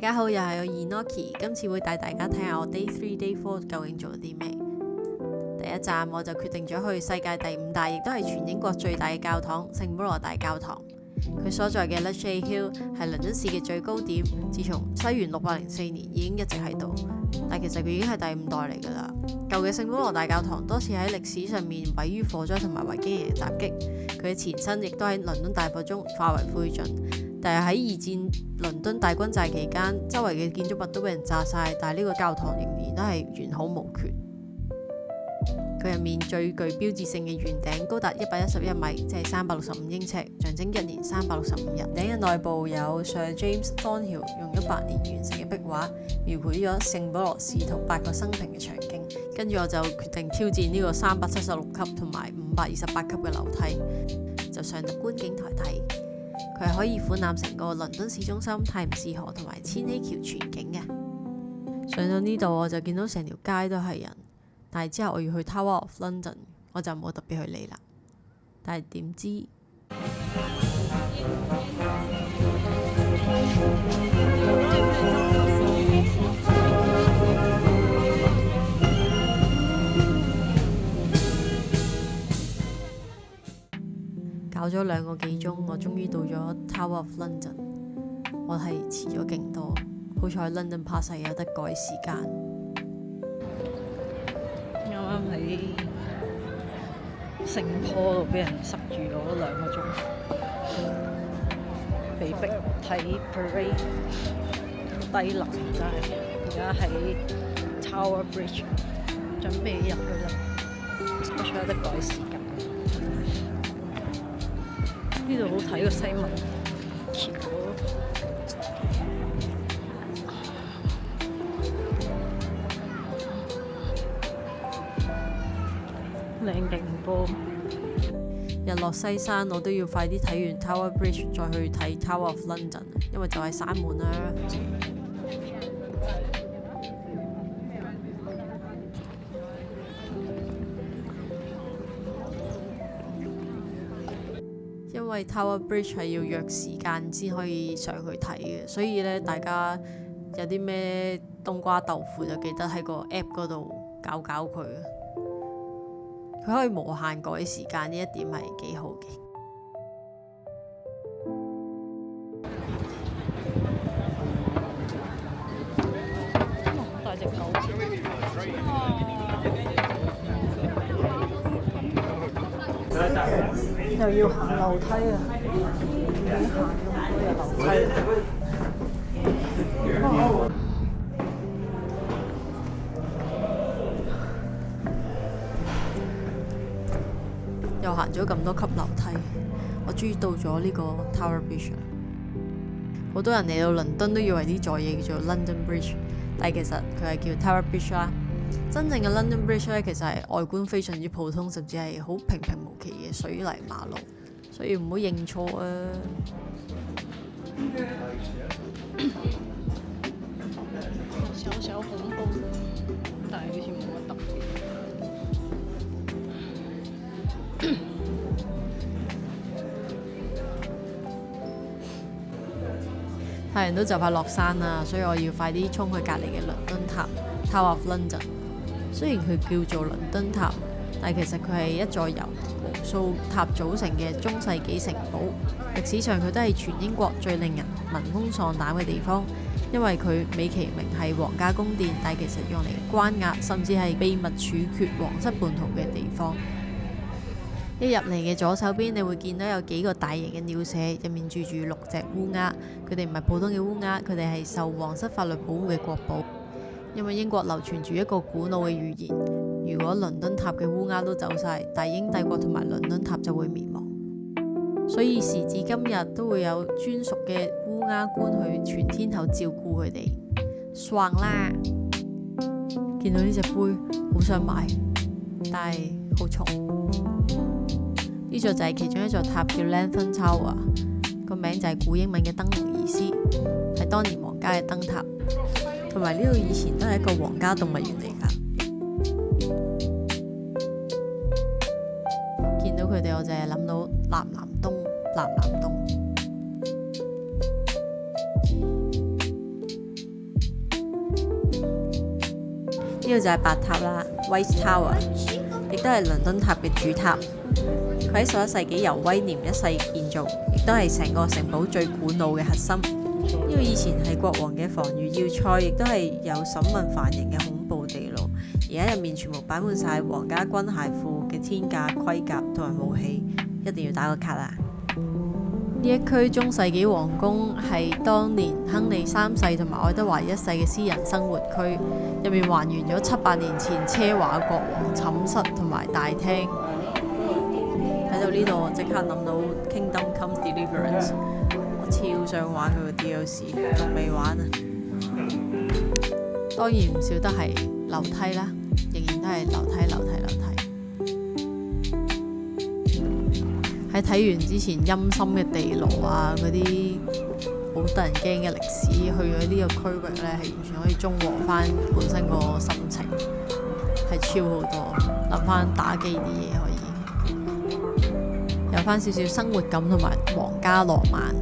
大家好，又係我 Enoki，今次會帶大家睇下我 Day 3 Day 4究竟做咗啲咩。第一站我就決定咗去世界第5大，亦都係全英國最大嘅教堂——聖保羅大教堂。佢所在嘅 Ludgate Hill 係倫敦市嘅最高點，自從西元604年已經一直喺度，但其實佢已經係第5代嚟㗎啦。舊嘅聖保羅大教堂多次喺歷史上面毀於火災同埋維京人嘅襲擊，佢嘅前身亦都喺倫敦大火中化為灰燼。但係喺2戰倫敦大軍寨期間，周圍嘅建築物都俾人炸晒，但係呢個教堂仍然都係完好無缺。佢入面最具標誌性嘅圓頂高達111米，即係365英尺，象徵1年365日。頂嘅內部有 Sir James Thornhill 用咗8年完成嘅壁畫，描繪咗聖保羅使徒8個生平嘅場景。跟住我就決定挑戰呢個376級同埋528級嘅樓梯，就上到觀景台睇。佢係可以俯瞰成個倫敦市中心、泰晤士河同埋千禧橋全景嘅。上到呢度我就見到成條街都係人，但係之後我要去 Tower of London， 我就冇特別去理啦。但係點知搞咗2個幾鐘，我終於到咗 Tower of London。我係遲咗勁多，好彩 London Pass 係有得改時間。啱啱喺聖坡度俾人塞住咗2個鐘，被逼睇 parade 低能真係。而家喺 Tower Bridge 準備入去啦，好彩有得改時間。呢度好睇個西文橋，靚勁波。日落西山，我都要快啲睇完 Tower Bridge 再去睇 Tower of London， 因為就係閂門啦。因為 Tower Bridge 係要約時間先可以上去睇嘅，所以咧大家有啲咩冬瓜豆腐就記得喺個 app 嗰度搞佢。佢可以無限改時間，呢一點係幾好嘅。好大隻狗！又要行樓梯啊！已經行咗好多日樓梯。又行咗咁多級樓梯，我終於到咗呢個 Tower Bridge。好多人嚟到倫敦都以為呢座嘢叫做 London Bridge， 但係其實佢係叫 Tower Bridge 啦。真正嘅 London Bridge 咧，其實係外觀非常之普通，甚至係好平無奇嘅水泥馬路，所以唔好認錯啊！少少恐怖，但係好似冇乜特別。太陽都就快落山啦，所以我要快啲衝去隔離嘅倫敦塔 Tower of London。雖然佢叫做倫敦塔，但其實佢係一座由無數塔組成嘅中世紀城堡。歷史上佢都係全英國最令人聞風喪膽嘅地方，因為佢美其名係皇家宮殿，但其實用嚟關押甚至係秘密處決皇室叛徒嘅地方。一入嚟嘅左手邊，你會見到有幾個大型嘅鳥舍，入面住6隻烏鴉。佢哋唔係普通嘅烏鴉，佢哋係受皇室法律保護嘅國寶。因為英國流傳住一個古老嘅預言，如果倫敦塔嘅烏鴉都走晒，大英帝國同埋倫敦塔就會滅亡。所以時至今日都會有專屬嘅烏鴉官去全天候照顧佢哋。爽啦！見到呢隻杯，好想買，但係好重。呢座就係其中一座塔，叫 Lanthorn Tower， 個名就係古英文嘅燈籠意思，係當年皇家嘅燈塔。同埋呢度以前都係一個皇家動物園嚟㗎。見到佢哋，我就係諗到南南東。呢個就係白塔啦 ，White Tower， 亦都係倫敦塔嘅主塔。佢喺11世紀由威廉一世建造，亦都係成個城堡最古老嘅核心。呢個以前係國王嘅防禦要塞，亦都係有審問犯人嘅恐怖地牢。而家入面全部擺滿晒皇家軍械庫嘅天價盔甲同埋武器，一定要打個卡啦！呢一區中世紀皇宮係當年亨利3世同埋愛德華1世嘅私人生活區，入面還原咗700年前奢華國王寢室同埋大廳。睇到呢度，我即刻諗到 Kingdom Come Deliverance， 我超想玩佢個 DLC， 仲未玩啊！當然唔少得係樓梯啦，仍然都係樓梯。喺睇完之前陰森嘅地牢啊，嗰啲好得人驚嘅歷史，去咗呢個區域呢，係完全可以中和翻本身個心情，係超好多。諗翻打機啲嘢可以有翻少少生活感同埋皇家浪漫。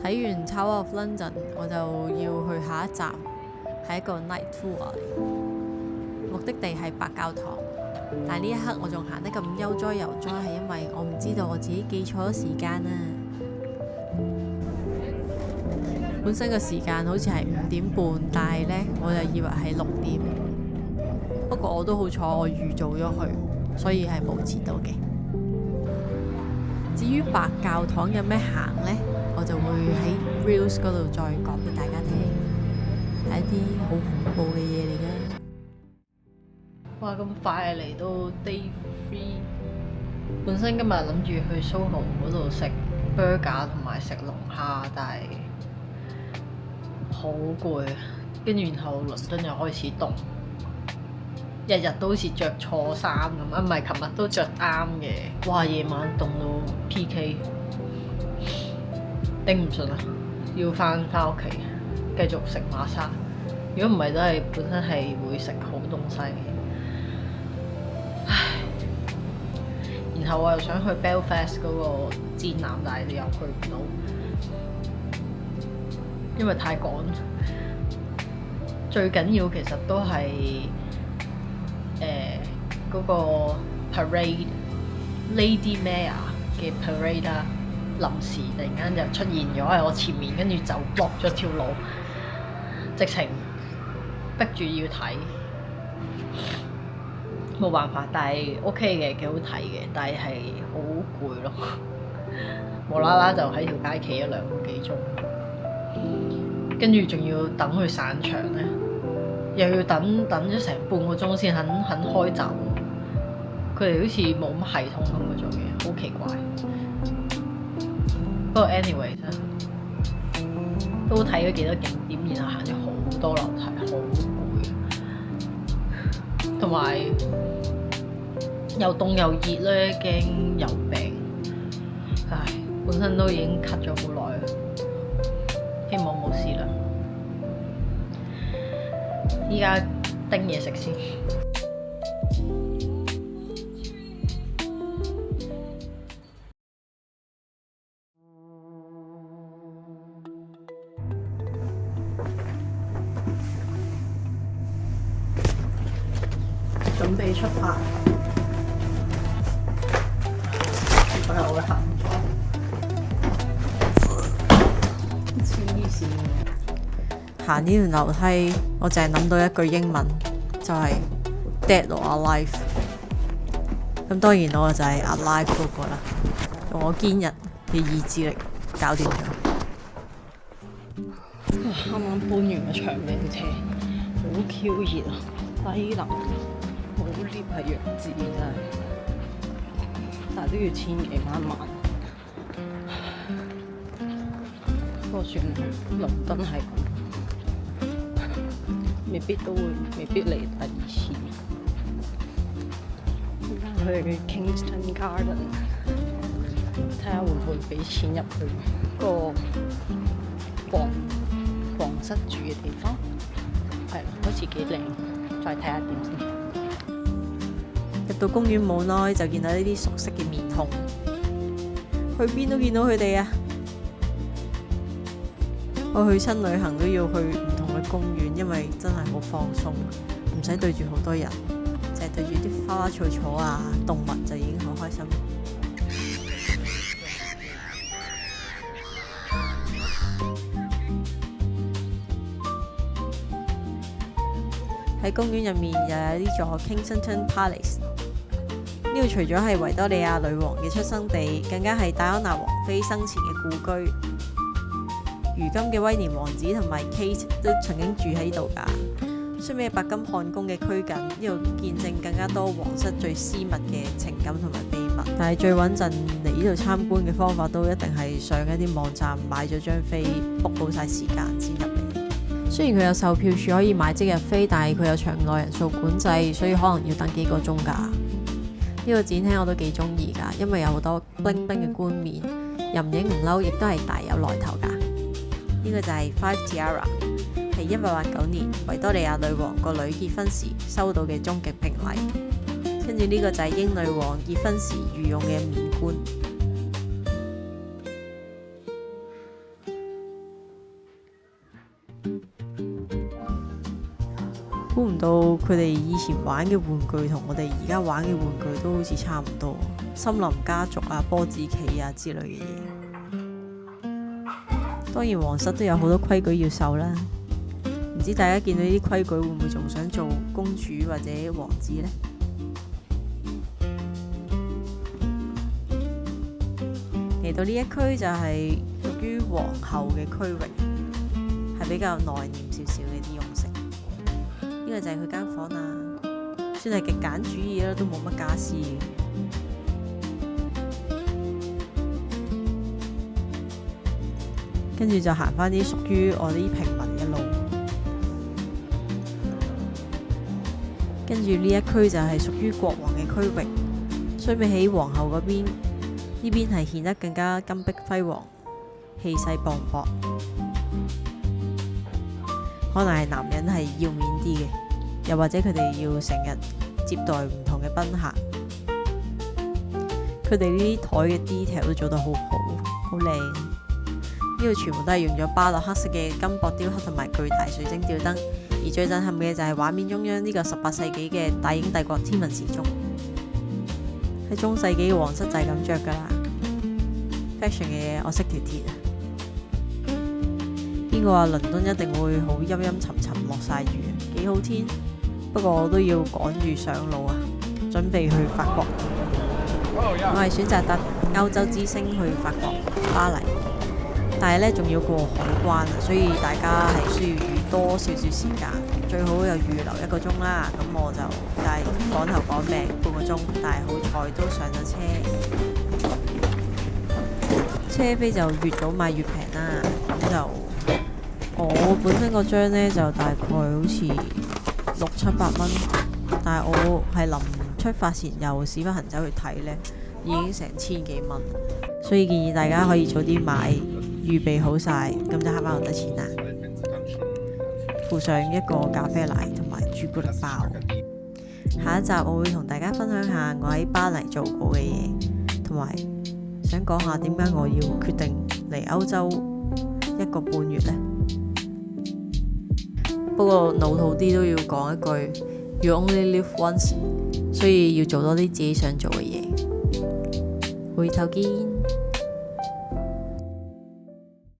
睇完 Tower of London， 我就要去下一站，係一個 night tour 嚟。目的地係白教堂，但係呢一刻我仲行得咁悠哉悠哉，係因為我唔知道我自己記錯咗時間啊！本身個時間好似係5點半，但係呢，我就以為係6點。不過我都好彩，我預早咗去，所以係冇遲到嘅。至於白教堂有咩行呢？我就會喺 Reels 嗰度再講俾大家聽，係一啲好恐怖嘅嘢嚟㗎。哇！咁快嚟到 Day 3，本身今日諗住去 Soho 嗰度食 burger 同埋食龍蝦，但係好攰，跟住然後倫敦又開始凍，日日都好似着錯衫咁啊！唔係，琴日都着啱嘅。哇！夜晚凍到 PK。頂唔順啊！要翻屋企繼續食馬莎。如果唔係，都係本身係會食好東西。唉，然後我又想去 Belfast 嗰個展覽，但係又去唔到，因為太趕。最緊要其實都係嗰個 parade Lady Mayor 嘅 parade 啦。臨時突然間就出現咗喺我前面，跟住就 block 咗條路，直情逼住要睇，冇辦法。但係 OK 嘅，幾好睇嘅，但係好攰咯，無啦啦就喺條街企咗2個幾鐘，跟住仲要等佢散場咧，又要等咗成半個鐘先肯開閘。佢哋好似冇乜系統咁嘅做嘢，好奇怪。不過 anyway 都睇咗幾多景點，然後行咗好多樓梯，好攰，同埋又凍又熱咧，驚有病。唉，本身都已經咳咗好耐，希望冇事啦。依家叮嘢食先。準備出發，我又會行咗，黐線！行呢條樓梯，我淨係諗到一句英文，就係 Dead or Alive。咁當然我就係 Alive 嗰個啦，用我堅韌嘅意志力搞掂咗。啱啱搬完個長命車，好 Q 熱啊，低能。冇 lift 係弱智真係，但係都要1000幾萬。不過算啦，倫敦係未必嚟第2次。而家去 Kingston Garden，睇下會唔會俾錢入去個皇室住嘅地方，係啦，好似幾靚，再睇下點先。入到公園冇耐就見到呢啲熟悉嘅面孔，去邊都見到佢哋啊！我去親旅行都要去唔同嘅公園，因為真係好放鬆，唔使對住好多人，淨係對住啲花花草草啊、動物就已經好開心。喺公園入面又有呢座 Kensington Palace， 呢度除咗係維多利亞女王嘅出生地，更加係戴安娜王妃生前嘅故居。如今嘅威廉王子同埋 Kate 都曾經住喺度㗎。相比白金漢宮嘅拘謹，呢度見證更加多皇室最私密嘅情感同埋秘密。但係最穩陣嚟呢度參觀嘅方法都一定係上一啲網站買咗張飛 book 好晒時間先入嚟。雖然佢有售票處可以買即日飛，但係佢有場內人數管制，所以可能要等幾個鐘㗎。呢個展廳我都幾中意㗎，因為有好多冰冰嘅冠冕，任影唔嬲，亦都係大有來頭㗎。呢個就係 Five Tiara， 係1889年維多利亞女王個女結婚時收到嘅終極聘禮。跟住呢個就係英女王結婚時御用嘅冕冠。估唔到佢哋以前玩嘅玩具同我哋而家玩嘅玩具都好似差唔多，森林家族啊、波子棋啊之類嘅嘢。當然皇室都有好多規矩要守啦，唔知大家見到呢啲規矩會唔會仲想做公主或者王子呢？嚟到呢一區就係屬於皇后嘅區域，係比較內斂少少嘅啲用色。呢個就係佢間房啦，算係極簡主義啦，都冇乜家私嘅。跟住就行返啲屬於我啲平民嘅路。跟住呢一區就係屬於國王嘅區域，相比起皇后嗰邊，呢邊係顯得更加金碧輝煌，氣勢磅礴。可能係男人係要面啲嘅，又或者佢哋要成日接待唔同嘅賓客。佢哋呢啲台嘅 detail 都做得好好，好靚。呢度全部都係用咗巴洛克式嘅金箔雕刻同埋巨大水晶吊燈，而最震撼嘅就係畫面中央呢個18世紀嘅大英帝國天文時鐘。喺中世紀嘅皇室就係咁着㗎啦。fashion 嘅嘢我識條鐵啊！邊個話倫敦一定會好陰陰沉沉落晒雨？幾好天，不過我都要趕住上路啊，準備去法國。我係選擇搭歐洲之星去法國巴黎。但係咧，仲要過海關啊，所以大家係需要預多少少時間，最好又預留1個鐘啦。咁我就係趕頭趕命半個鐘，但係好彩都上咗車。車飛就越早買越平啦。咁就我本身個張呢，就大概好似600-700蚊，但係我係臨出發前又屎忽痕走去睇呢，已經成1000幾蚊，所以建議大家可以早啲買。預備好晒，咁就慳翻好多錢啦。附上一個咖啡奶同埋朱古力包。下一集我會同大家分享下我喺巴黎做過嘅嘢，同埋想講下點解我要決定嚟歐洲1個半月呢。不過老土啲都要講一句 You only live once， 所以要做多啲自己想做嘅嘢。回頭見。